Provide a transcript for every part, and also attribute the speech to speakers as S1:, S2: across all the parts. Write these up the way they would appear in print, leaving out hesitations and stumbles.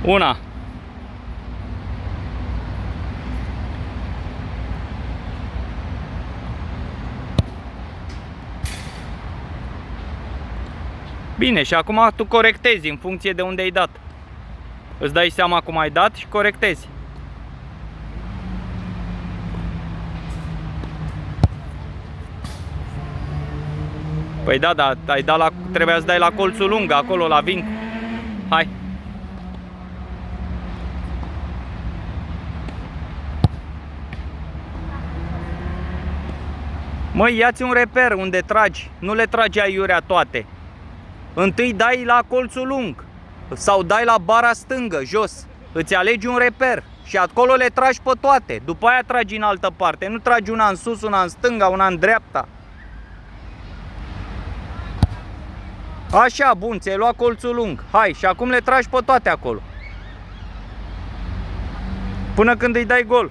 S1: Una. Bine, și acum tu corectezi în funcție de unde ai dat. Îți dai seama cum ai dat și corectezi. Păi da, da, ai dat la, trebuia să dai la colțul lung, acolo la vinc. Hai. Măi, ia-ți un reper unde tragi, nu le tragi aiurea toate. Întâi dai la colțul lung sau dai la bara stângă, jos. Îți alegi un reper și acolo le tragi pe toate. După aia tragi în altă parte, nu tragi una în sus, una în stânga, una în dreapta. Așa, bun, ți-ai luat colțul lung. Hai, și acum le tragi pe toate acolo. Până când îi dai gol.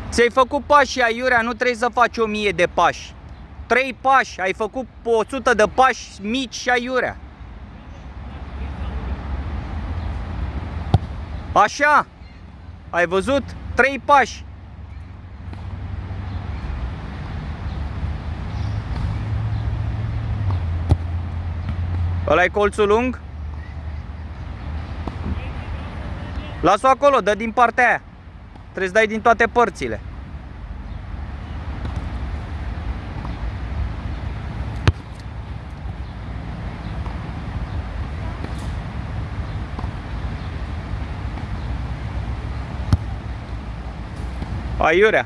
S1: Ți-ai făcut pași aiurea, nu trebuie să faci 1000 de pași. 3 pași, ai făcut 100 de pași mici și aiurea. Așa, ai văzut? 3 pași. Ăla-i colțul lung? Las-o acolo, dă din partea aia. Trebuie să dai din toate părțile. Aiurea.